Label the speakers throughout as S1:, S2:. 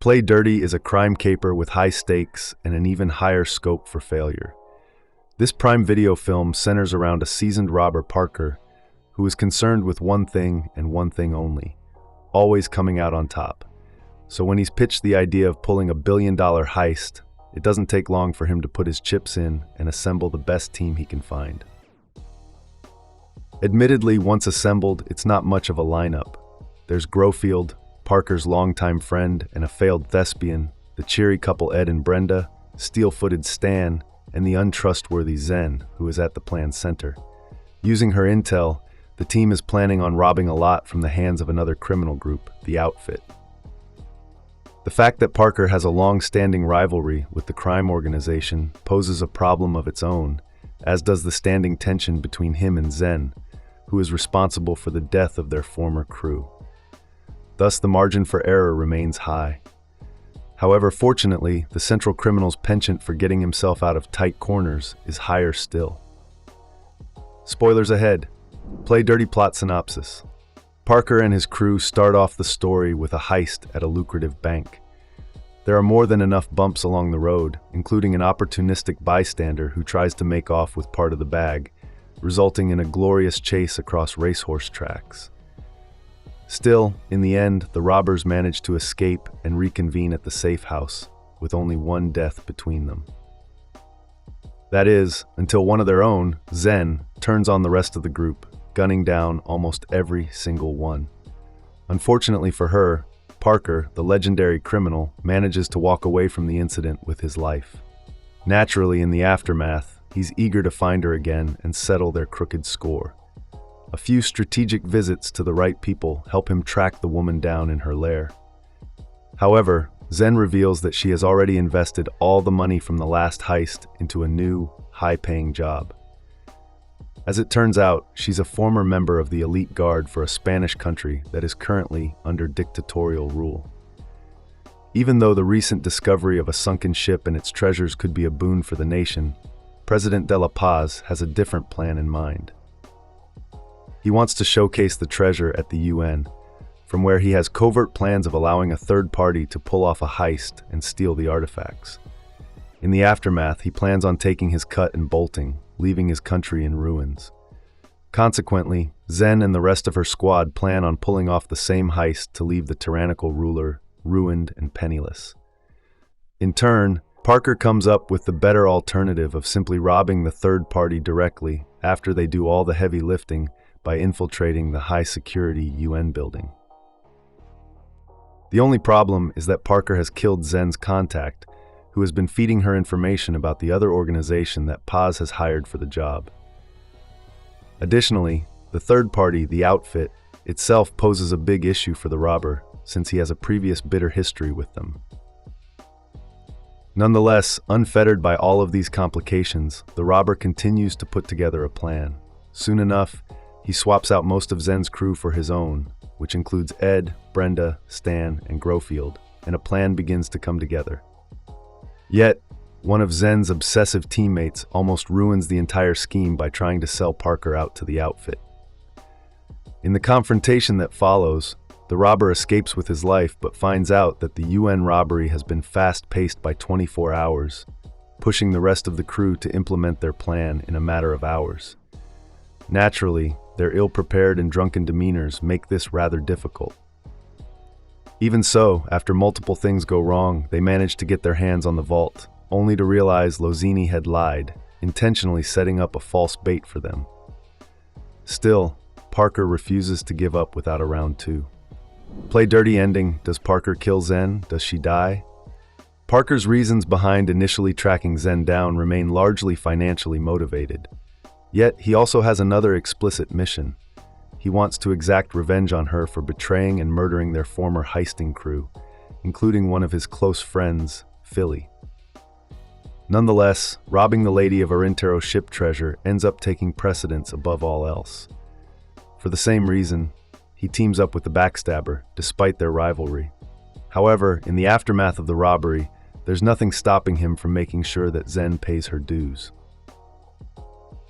S1: Play Dirty is a crime caper with high stakes and an even higher scope for failure. This Prime Video film centers around a seasoned robber, Parker, who is concerned with one thing and one thing only, always coming out on top. So when he's pitched the idea of pulling $1 billion heist, it doesn't take long for him to put his chips in and assemble the best team he can find. Admittedly, once assembled, it's not much of a lineup. There's Grofield, Parker's longtime friend and a failed thespian, the cheery couple Ed and Brenda, steel-footed Stan, and the untrustworthy Zen, who is at the plan's center. Using her intel, the team is planning on robbing a lot from the hands of another criminal group, the Outfit. The fact that Parker has a long-standing rivalry with the crime organization poses a problem of its own, as does the standing tension between him and Zen, who is responsible for the death of their former crew. Thus, the margin for error remains high. However, fortunately, the central criminal's penchant for getting himself out of tight corners is higher still. Spoilers ahead. Play Dirty plot synopsis. Parker and his crew start off the story with a heist at a lucrative bank. There are more than enough bumps along the road, including an opportunistic bystander who tries to make off with part of the bag, resulting in a glorious chase across racehorse tracks. Still, in the end, the robbers manage to escape and reconvene at the safe house, with only one death between them. That is, until one of their own, Zen, turns on the rest of the group, gunning down almost every single one. Unfortunately for her, Parker, the legendary criminal, manages to walk away from the incident with his life. Naturally, in the aftermath, he's eager to find her again and settle their crooked score. A few strategic visits to the right people help him track the woman down in her lair. However, Zen reveals that she has already invested all the money from the last heist into a new, high-paying job. As it turns out, she's a former member of the elite guard for a Spanish country that is currently under dictatorial rule. Even though the recent discovery of a sunken ship and its treasures could be a boon for the nation, President de la Paz has a different plan in mind. He wants to showcase the treasure at the UN, from where he has covert plans of allowing a third party to pull off a heist and steal the artifacts. In the aftermath, he plans on taking his cut and bolting, leaving his country in ruins. Consequently, Zen and the rest of her squad plan on pulling off the same heist to leave the tyrannical ruler ruined and penniless. In turn, Parker comes up with the better alternative of simply robbing the third party directly after they do all the heavy lifting by infiltrating the high-security UN building. The only problem is that Parker has killed Zen's contact, who has been feeding her information about the other organization that Paz has hired for the job. Additionally, the third party, the Outfit, itself poses a big issue for the robber, since he has a previous bitter history with them. Nonetheless, unfettered by all of these complications, the robber continues to put together a plan. Soon enough, he swaps out most of Zen's crew for his own, which includes Ed, Brenda, Stan, and Grofield, and a plan begins to come together. Yet, one of Zen's obsessive teammates almost ruins the entire scheme by trying to sell Parker out to the Outfit. In the confrontation that follows, the robber escapes with his life but finds out that the UN robbery has been fast-paced by 24 hours, pushing the rest of the crew to implement their plan in a matter of hours. Naturally, their ill-prepared and drunken demeanors make this rather difficult. Even so, after multiple things go wrong, they manage to get their hands on the vault, only to realize Lozini had lied, intentionally setting up a false bait for them. Still, Parker refuses to give up without a round two. Play Dirty ending. Does Parker kill Zen? Does she die? Parker's reasons behind initially tracking Zen down remain largely financially motivated. Yet, he also has another explicit mission. He wants to exact revenge on her for betraying and murdering their former heisting crew, including one of his close friends, Philly. Nonetheless, robbing the Lady of Arintero ship treasure ends up taking precedence above all else. For the same reason, he teams up with the backstabber, despite their rivalry. However, in the aftermath of the robbery, there's nothing stopping him from making sure that Zen pays her dues.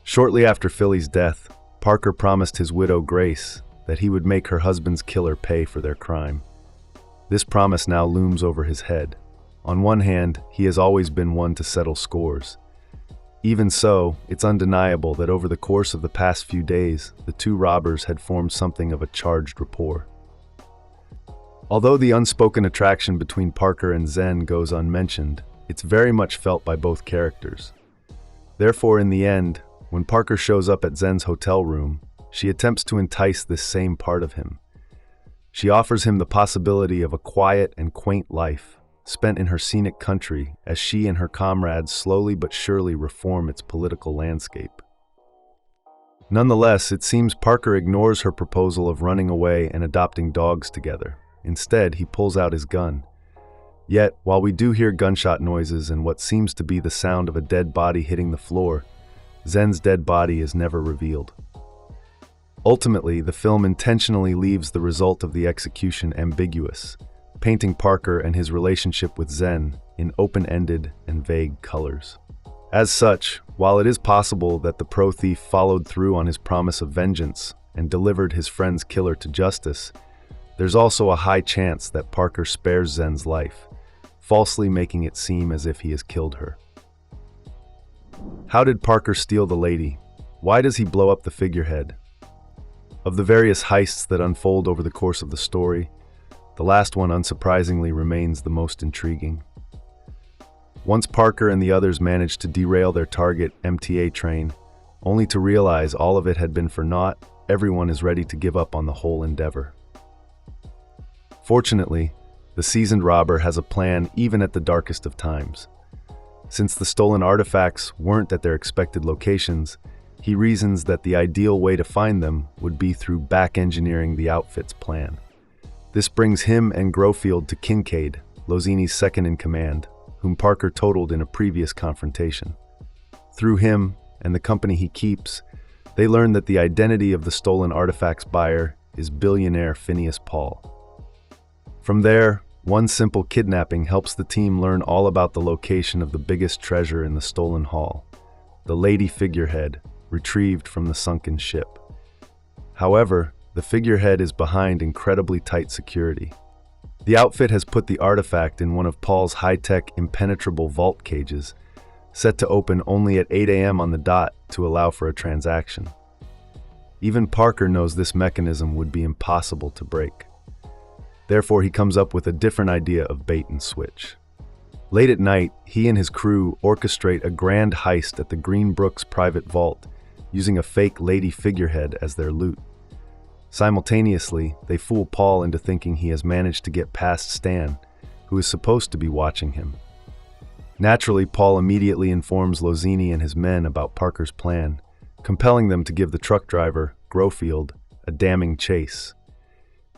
S1: Shortly after Philly's death, Parker promised his widow Grace that he would make her husband's killer pay for their crime. This promise now looms over his head. On one hand, he has always been one to settle scores. Even so, it's undeniable that over the course of the past few days, the two robbers had formed something of a charged rapport. Although the unspoken attraction between Parker and Zen goes unmentioned, it's very much felt by both characters. Therefore, in the end, when Parker shows up at Zen's hotel room, she attempts to entice this same part of him. She offers him the possibility of a quiet and quaint life, spent in her scenic country as she and her comrades slowly but surely reform its political landscape. Nonetheless, it seems Parker ignores her proposal of running away and adopting dogs together. Instead, he pulls out his gun. Yet, while we do hear gunshot noises and what seems to be the sound of a dead body hitting the floor, Zen's dead body is never revealed. Ultimately, the film intentionally leaves the result of the execution ambiguous, painting Parker and his relationship with Zen in open-ended and vague colors. As such, while it is possible that the pro-thief followed through on his promise of vengeance and delivered his friend's killer to justice, there's also a high chance that Parker spares Zen's life, falsely making it seem as if he has killed her. How did Parker steal the lady? Why does he blow up the figurehead? Of the various heists that unfold over the course of the story, the last one unsurprisingly remains the most intriguing. Once Parker and the others manage to derail their target MTA train, only to realize all of it had been for naught, everyone is ready to give up on the whole endeavor. Fortunately, the seasoned robber has a plan even at the darkest of times. Since the stolen artifacts weren't at their expected locations, he reasons that the ideal way to find them would be through back-engineering the outfit's plan. This brings him and Grofield to Kincaid, Lozini's second-in-command, whom Parker totaled in a previous confrontation. Through him and the company he keeps, they learn that the identity of the stolen artifacts buyer is billionaire Phineas Paul. From there, one simple kidnapping helps the team learn all about the location of the biggest treasure in the stolen haul, the Lady figurehead, retrieved from the sunken ship. However, the figurehead is behind incredibly tight security. The outfit has put the artifact in one of Paul's high-tech, impenetrable vault cages, set to open only at 8 a.m. on the dot to allow for a transaction. Even Parker knows this mechanism would be impossible to break. Therefore, he comes up with a different idea of bait and switch. Late at night, he and his crew orchestrate a grand heist at the Greenbrooks private vault, using a fake lady figurehead as their loot. Simultaneously, they fool Paul into thinking he has managed to get past Stan, who is supposed to be watching him. Naturally, Paul immediately informs Lozini and his men about Parker's plan, compelling them to give the truck driver, Grofield, a damning chase.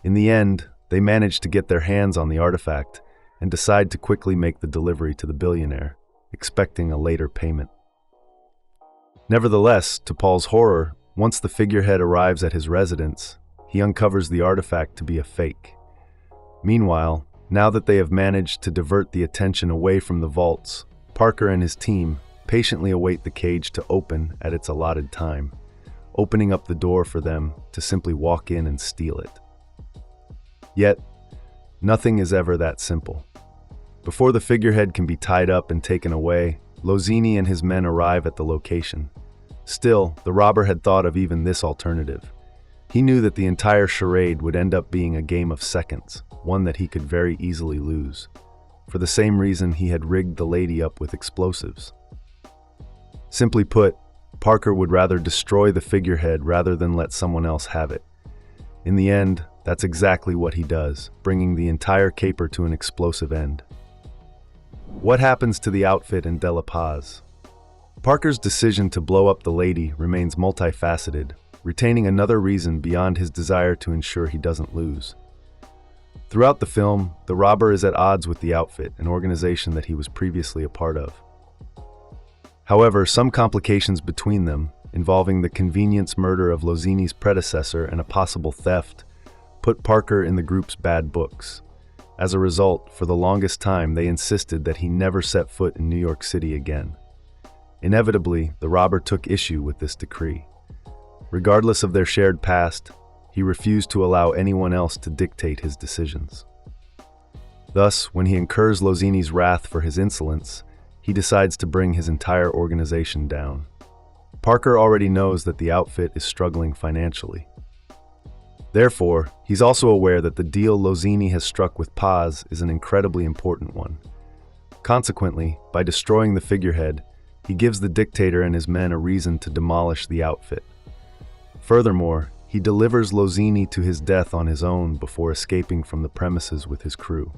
S1: In the end, they manage to get their hands on the artifact and decide to quickly make the delivery to the billionaire, expecting a later payment. Nevertheless, to Paul's horror, once the figurehead arrives at his residence, he uncovers the artifact to be a fake. Meanwhile, now that they have managed to divert the attention away from the vaults, Parker and his team patiently await the cage to open at its allotted time, opening up the door for them to simply walk in and steal it. Yet, nothing is ever that simple. Before the figurehead can be tied up and taken away, Lozini and his men arrive at the location. Still, the robber had thought of even this alternative. He knew that the entire charade would end up being a game of seconds, one that he could very easily lose. For the same reason he had rigged the lady up with explosives. Simply put, Parker would rather destroy the figurehead rather than let someone else have it. In the end, that's exactly what he does, bringing the entire caper to an explosive end. What happens to the outfit in De La Paz? Parker's decision to blow up the lady remains multifaceted, retaining another reason beyond his desire to ensure he doesn't lose. Throughout the film, the robber is at odds with the outfit, an organization that he was previously a part of. However, some complications between them, involving the convenience murder of Lozini's predecessor and a possible theft, put Parker in the group's bad books. As a result, for the longest time, they insisted that he never set foot in New York City again. Inevitably, the robber took issue with this decree. Regardless of their shared past, he refused to allow anyone else to dictate his decisions. Thus, when he incurs Lozini's wrath for his insolence, he decides to bring his entire organization down. Parker already knows that the outfit is struggling financially. Therefore, he's also aware that the deal Lozini has struck with Paz is an incredibly important one. Consequently, by destroying the figurehead, he gives the dictator and his men a reason to demolish the outfit. Furthermore, he delivers Lozini to his death on his own before escaping from the premises with his crew.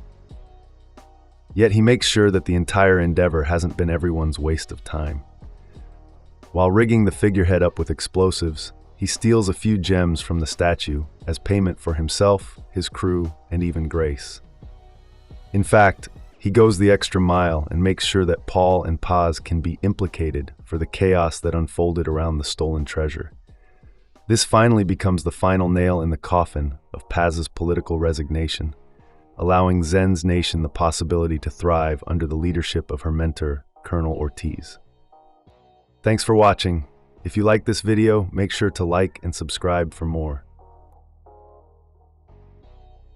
S1: Yet he makes sure that the entire endeavor hasn't been everyone's waste of time. While rigging the figurehead up with explosives, he steals a few gems from the statue as payment for himself, his crew, and even Grace. In fact, he goes the extra mile and makes sure that Paul and Paz can be implicated for the chaos that unfolded around the stolen treasure. This finally becomes the final nail in the coffin of Paz's political resignation, allowing Zen's nation the possibility to thrive under the leadership of her mentor, Colonel Ortiz. Thanks for watching. If you like this video, make sure to like and subscribe for more.